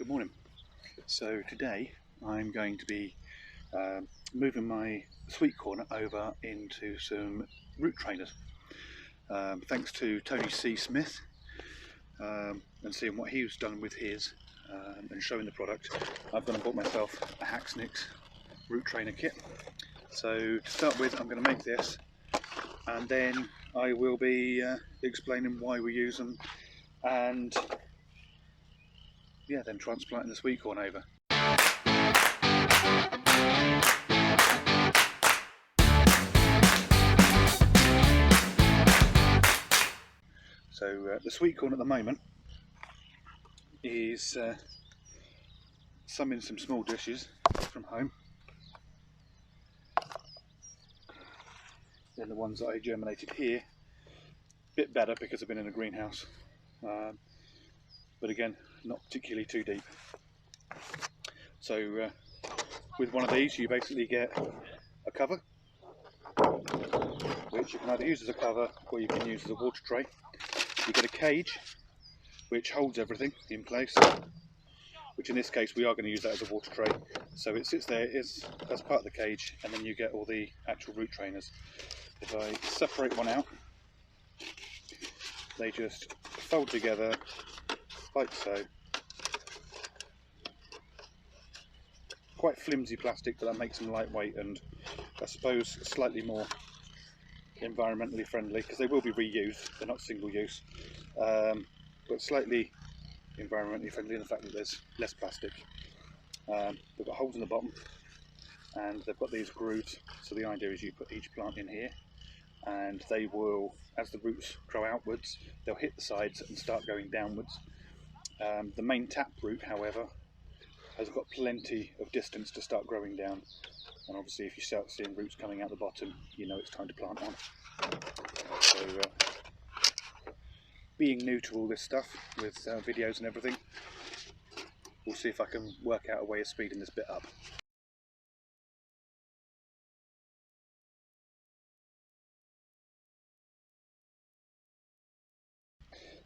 morning. So today I'm going to be moving my sweet corn over into some root trainers. Thanks to Tony C. Smith and seeing what he's done with his and showing the product, I've gone and bought myself a Hacksnix root trainer kit. So to start with, I'm going to make this, and then I will be explaining why we use them, and yeah, then transplanting the sweet corn over. So the sweet corn at the moment is some in some small dishes from home. Then the ones that I germinated here, a bit better because I've been in a greenhouse, but again, not particularly too deep. So with one of these you basically get a cover, which you can either use as a cover or you can use as a water tray. You get a cage which holds everything in place, which in this case we are going to use that as a water tray. So it sits there as part of the cage, and then you get all the actual root trainers. If I separate one out, they just fold together like so. Quite flimsy plastic, but that makes them lightweight and I suppose slightly more environmentally friendly, because they will be reused, they're not single use, but slightly environmentally friendly in the fact that there's less plastic. They've got holes in the bottom and they've got these grooves, so the idea is you put each plant in here and they will, as the roots grow outwards, they'll hit the sides and start going downwards. The main tap root, however, has got plenty of distance to start growing down, and obviously if you start seeing roots coming out the bottom, you know it's time to plant on. So being new to all this stuff with videos and everything, we'll see if I can work out a way of speeding this bit up.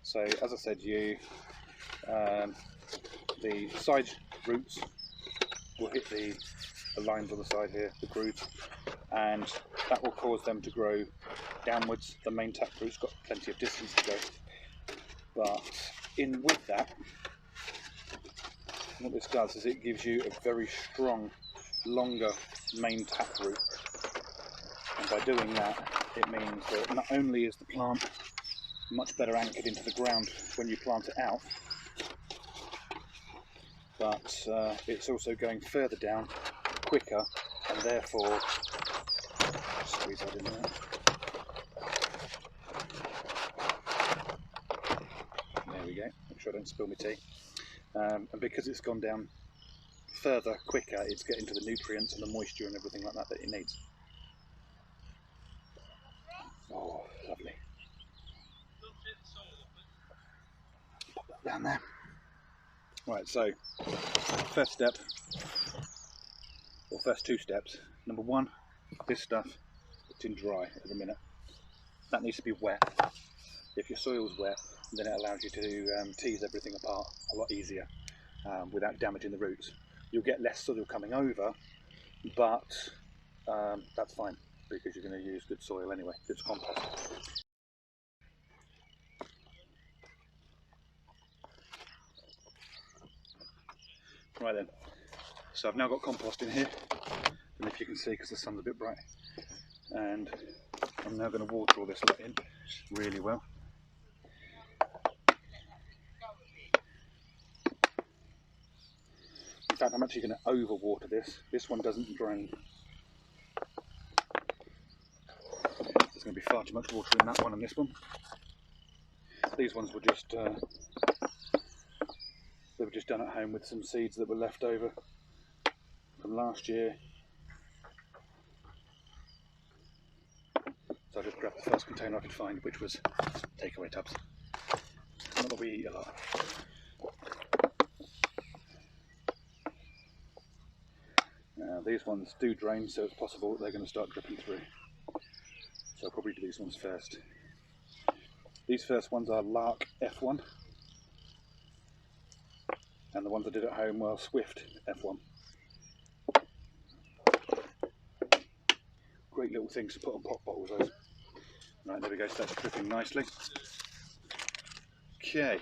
So as I said, the side roots will hit the lines on the side here, the grooves, and that will cause them to grow downwards. The main tap root's got plenty of distance to go, but in with that, what this does is it gives you a very strong, longer main tap root, and by doing that it means that not only is the plant much better anchored into the ground when you plant it out, but it's also going further down quicker, and therefore, squeeze that in there. There we go, make sure I don't spill my tea. And because it's gone down further quicker, it's getting to the nutrients and the moisture and everything like that that it needs. Oh, lovely. Pop that down there. Right, so first step, or first two steps. Number one, this stuff, it's in dry at the minute. That needs to be wet. If your soil's wet, then it allows you to tease everything apart a lot easier without damaging the roots. You'll get less soil coming over, but that's fine because you're going to use good soil anyway, good compost. Right then, so I've now got compost in here, and if you can see, because the sun's a bit bright, and I'm now going to water all this lot in really well. In fact, I'm actually going to over water this. This one doesn't drain. There's going to be far too much water in that one and this one. These ones were just they were just done at home with some seeds that were left over from last year. So I just grabbed the first container I could find, which was takeaway tubs. Not that we eat a lot. Now these ones do drain, so it's possible that they're going to start dripping through. So I'll probably do these ones first. These first ones are Lark F1. and the ones I did at home were Swift F1. Great little things to put on pop bottles, those. Right, there we go, so that's dripping nicely. Okay,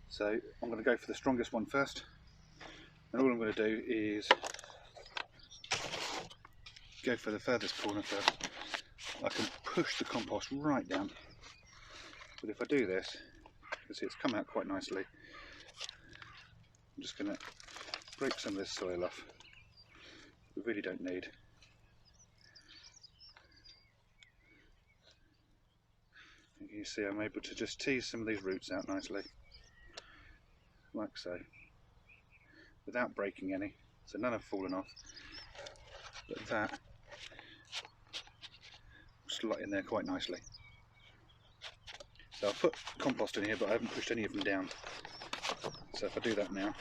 so I'm going to go for the strongest one first, and all I'm going to do is go for the furthest corner first. I can push the compost right down, but if I do this, you can see it's come out quite nicely. I'm just going to break some of this soil off. We really don't need. And you see I'm able to just tease some of these roots out nicely, like so, without breaking any, so none have fallen off, but that will slot in there quite nicely. So I've put compost in here, but I haven't pushed any of them down. So if I do that now,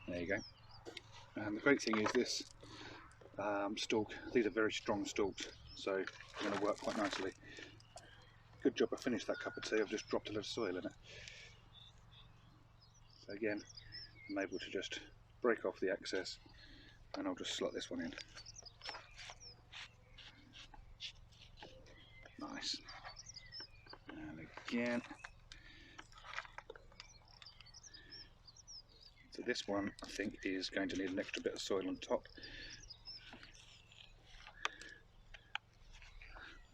there you go. And the great thing is this stalk, these are very strong stalks, so they're going to work quite nicely. Good job I finished that cup of tea, I've just dropped a little soil in it. So again, I'm able to just break off the excess, and I'll just slot this one in. Nice. And again. So this one I think is going to need an extra bit of soil on top.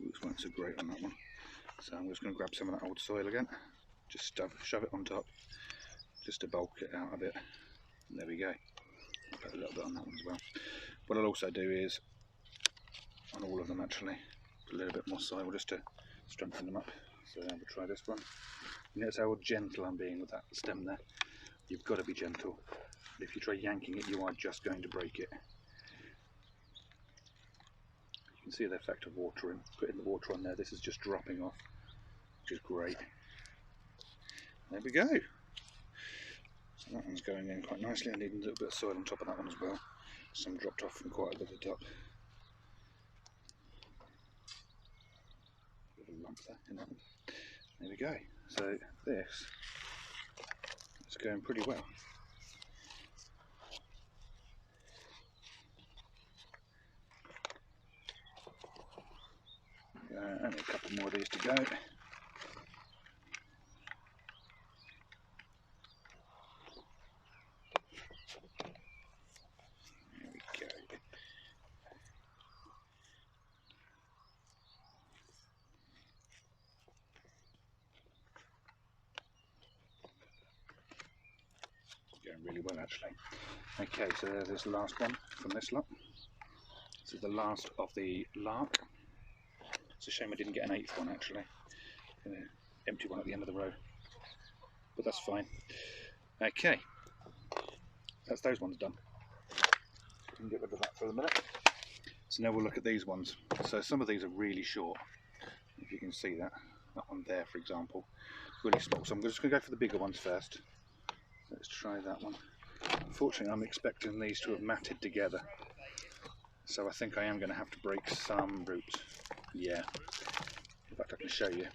Looks like so great on that one. So I'm just going to grab some of that old soil again, just shove it on top, just to bulk it out a bit. And there we go. I'll put a little bit on that one as well. What I'll also do is, on all of them actually, put a little bit more soil just to strengthen them up. So we'll try this one. You notice how gentle I'm being with that stem there. You've got to be gentle. If you try yanking it, you are just going to break it. You can see the effect of watering. Putting the water on there, this is just dropping off, which is great. There we go. So that one's going in quite nicely. I need a little bit of soil on top of that one as well. Some dropped off from quite a bit at the top. Little lump there in that one. There we go. So this is going pretty well. Only a couple more of these to go. There we go. Going really well actually. Okay, so there's this last one from this lot. This is the last of the lark. It's a shame I didn't get an eighth one actually. Empty one at the end of the row, but that's fine. Okay, that's those ones done. We can get rid of that for a minute. So now we'll look at these ones. So some of these are really short, if you can see that. That one there, for example, really small. So I'm just going to go for the bigger ones first. Let's try that one. Unfortunately, I'm expecting these to have matted together, so I think I am going to have to break some roots. Yeah, in fact I can show you.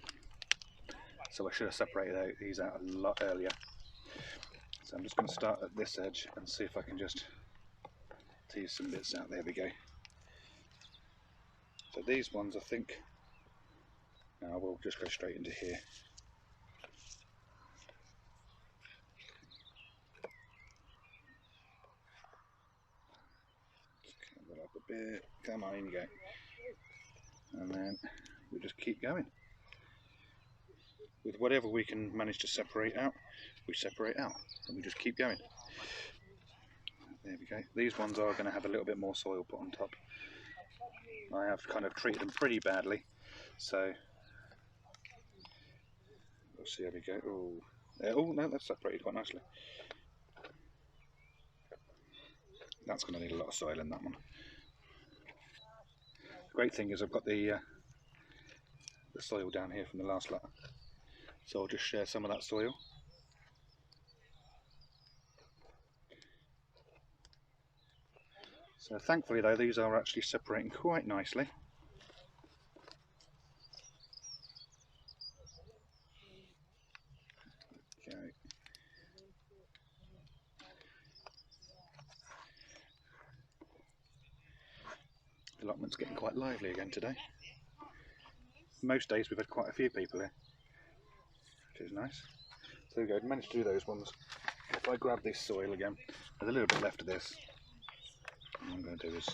So I should have separated these out a lot earlier. So I'm just going to start at this edge and see if I can just tease some bits out. There we go. So these ones I think, now we'll just go straight into here. Just cover up a bit. Come on, in you go. And then we'll just keep going. With whatever we can manage to separate out, we separate out, and we just keep going. There we go. These ones are going to have a little bit more soil put on top. I have kind of treated them pretty badly, so we'll see how we go. Oh no, that's separated quite nicely. That's going to need a lot of soil in that one. The great thing is I've got the soil down here from the last lot, so I'll just share some of that soil. So thankfully though, these are actually separating quite nicely. The allotment's getting quite lively again today. Most days we've had quite a few people here, which is nice. So there we go, managed to do those ones. If I grab this soil again, there's a little bit left of this. What I'm going to do is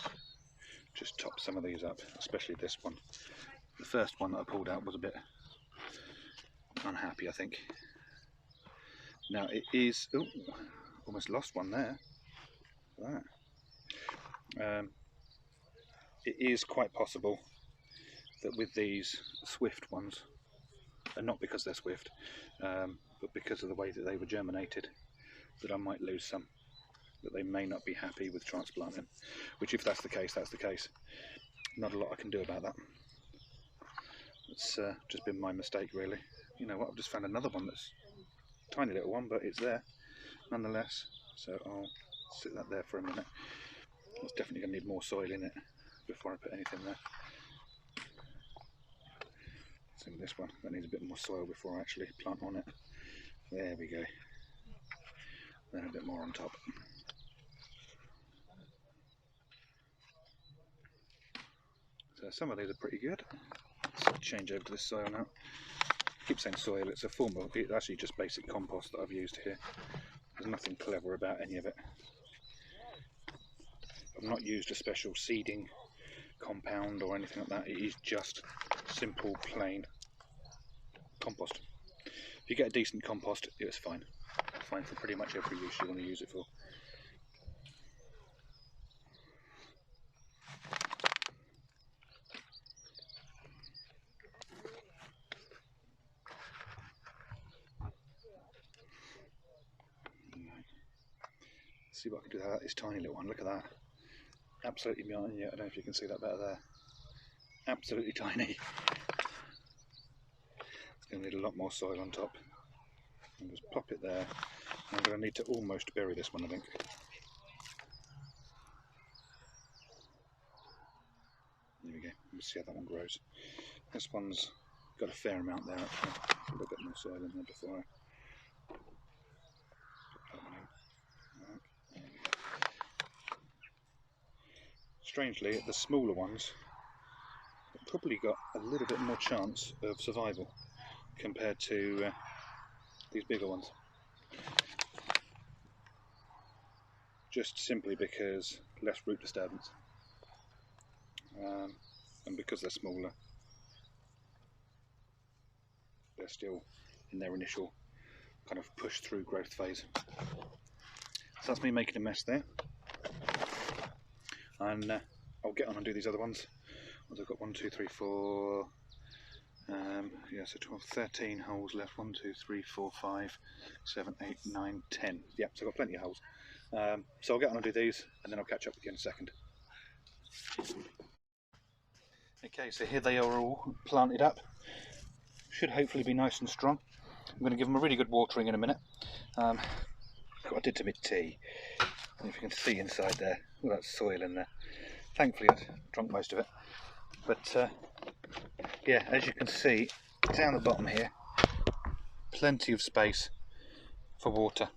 just top some of these up, especially this one. The first one that I pulled out was a bit unhappy, I think. Now it is, oh, almost lost one there. That. It is quite possible that with these swift ones, and not because they're swift, but because of the way that they were germinated, that I might lose some, that they may not be happy with transplanting, which if that's the case, that's the case. Not a lot I can do about that. It's just been my mistake really. You know what, I've just found another one that's a tiny little one, but it's there nonetheless, so I'll sit that there for a minute. It's definitely going to need more soil in it before I put anything there. Same with this one, that needs a bit more soil before I actually plant on it. There we go. Then a bit more on top. So some of these are pretty good. Let's change over to this soil now. I keep saying soil, it's a form of, it's actually just basic compost that I've used here. There's nothing clever about any of it. I've not used a special seeding compound or anything like that. It is just simple plain compost. If you get a decent compost, it's fine. Fine for pretty much every use you want to use it for. See what I can do with this tiny little one. Look at that. Absolutely behind you. I don't know if you can see that better there. Absolutely tiny. It's going to need a lot more soil on top. I'll just pop it there. I'm going to need to almost bury this one, I think. There we go. Let's see how that one grows. This one's got a fair amount there actually. A little bit more soil in there before I put that one in. Right. There we go. Strangely, the smaller ones have probably got a little bit more chance of survival compared to these bigger ones. Just simply because less root disturbance, and because they're smaller, they're still in their initial kind of push through growth phase. So that's me making a mess there. And I'll get on and do these other ones. I've got 1, 2, 3, 4, yeah, so 12, 13 holes left. 1, 2, 3, 4, 5, 7, 8, 9, 10. Yeah, so I've got plenty of holes. So I'll get on and do these, and then I'll catch up with you in a second. Okay, so here they are all planted up. Should hopefully be nice and strong. I'm going to give them a really good watering in a minute. What I did to my tea, if you can see inside there, all that soil in there. Thankfully I've drunk most of it. But yeah, as you can see, down the bottom here, plenty of space for water.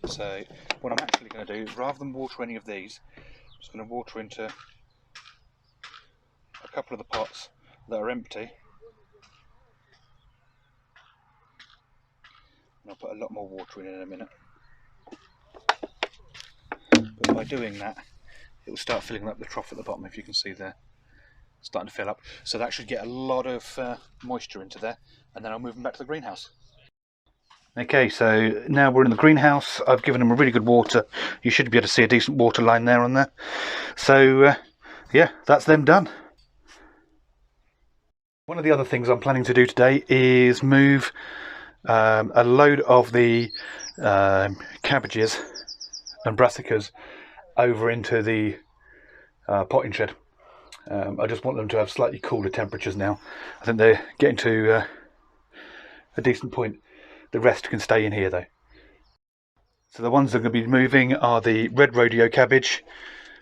So what I'm actually going to do, rather than water any of these, I'm just going to water into a couple of the pots that are empty. And I'll put a lot more water in a minute. But by doing that, it will start filling up the trough at the bottom, if you can see there. It's starting to fill up. So that should get a lot of moisture into there, and then I'll move them back to the greenhouse. Okay, so now we're in the greenhouse. I've given them a really good water. You should be able to see a decent water line there on there. So yeah, that's them done. One of the other things I'm planning to do today is move a load of the cabbages and brassicas over into the potting shed. I just want them to have slightly cooler temperatures now. I think they're getting to a decent point. The rest can stay in here though. So the ones that are going to be moving are the red rodeo cabbage,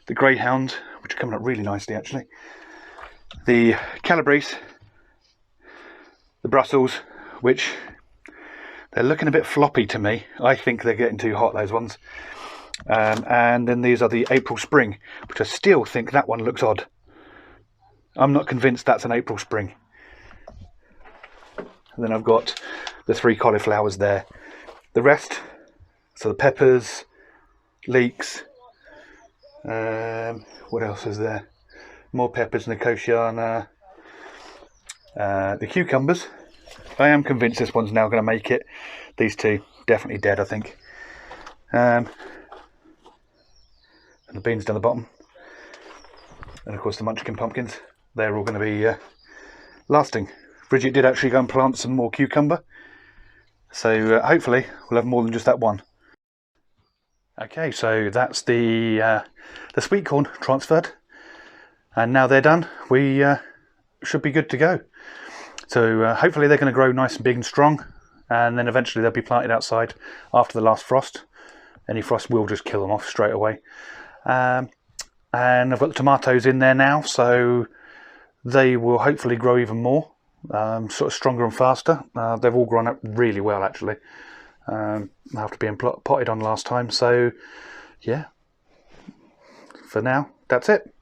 the greyhound, which are coming up really nicely actually, the calabrese, the Brussels, which they're looking a bit floppy to me. I think they're getting too hot, those ones. And then these are the April Spring, which I still think that one looks odd. I'm not convinced that's an April spring. And then I've got the 3 cauliflowers there. The rest, so the peppers, leeks, what else is there? More peppers and the Koshiana. The cucumbers, I am convinced this one's now going to make it. These 2, definitely dead, I think. And the beans down the bottom. And of course the munchkin pumpkins. They're all going to be lasting. Bridget did actually go and plant some more cucumber. So hopefully we'll have more than just that one. Okay, so that's the sweet corn transferred. And now they're done, we should be good to go. So hopefully they're going to grow nice and big and strong. And then eventually they'll be planted outside after the last frost. Any frost will just kill them off straight away. And I've got the tomatoes in there now, so they will hopefully grow even more, sort of stronger and faster. They've all grown up really well, actually, after being potted on last time. So yeah, for now, that's it.